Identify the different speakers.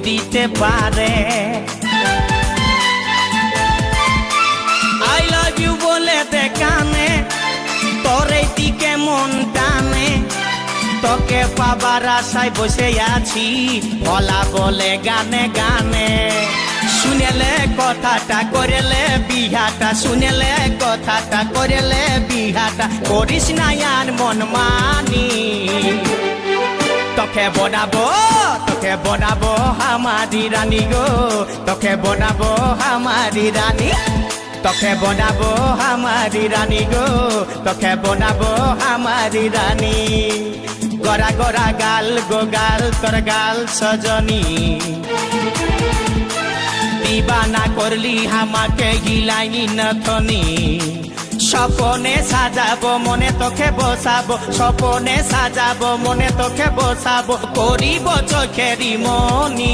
Speaker 1: দিতে পারে। I love you বলে দে কানে, তোর এই দিকে মন টানে। তোকে পাবার আশায় বসে আছি, ভোলা বলে গানে গানে। শুনেলে কথাটা করেলে বিহাটা, শুনেলে কথাটা করেলে বিহাটা। করিস না আর মন মানি, তোকে বনাবো আমারি রানী গো, তোকে বনাবো আমারি রানী। তোকে বনাবো আমারি রানী গো, তোকে বনাবো আমারি রানী। গড়া গড়া গাল গো গাল, তোর গাল সজনী। দিবানা করলি আমাকে গিলাইনি নথনি। স্বপনে সাজাবো মনে তোকে বসাবো, স্বপনে সাজাবো মনে তোকে বসাবো। করিব চোখেরি মনি।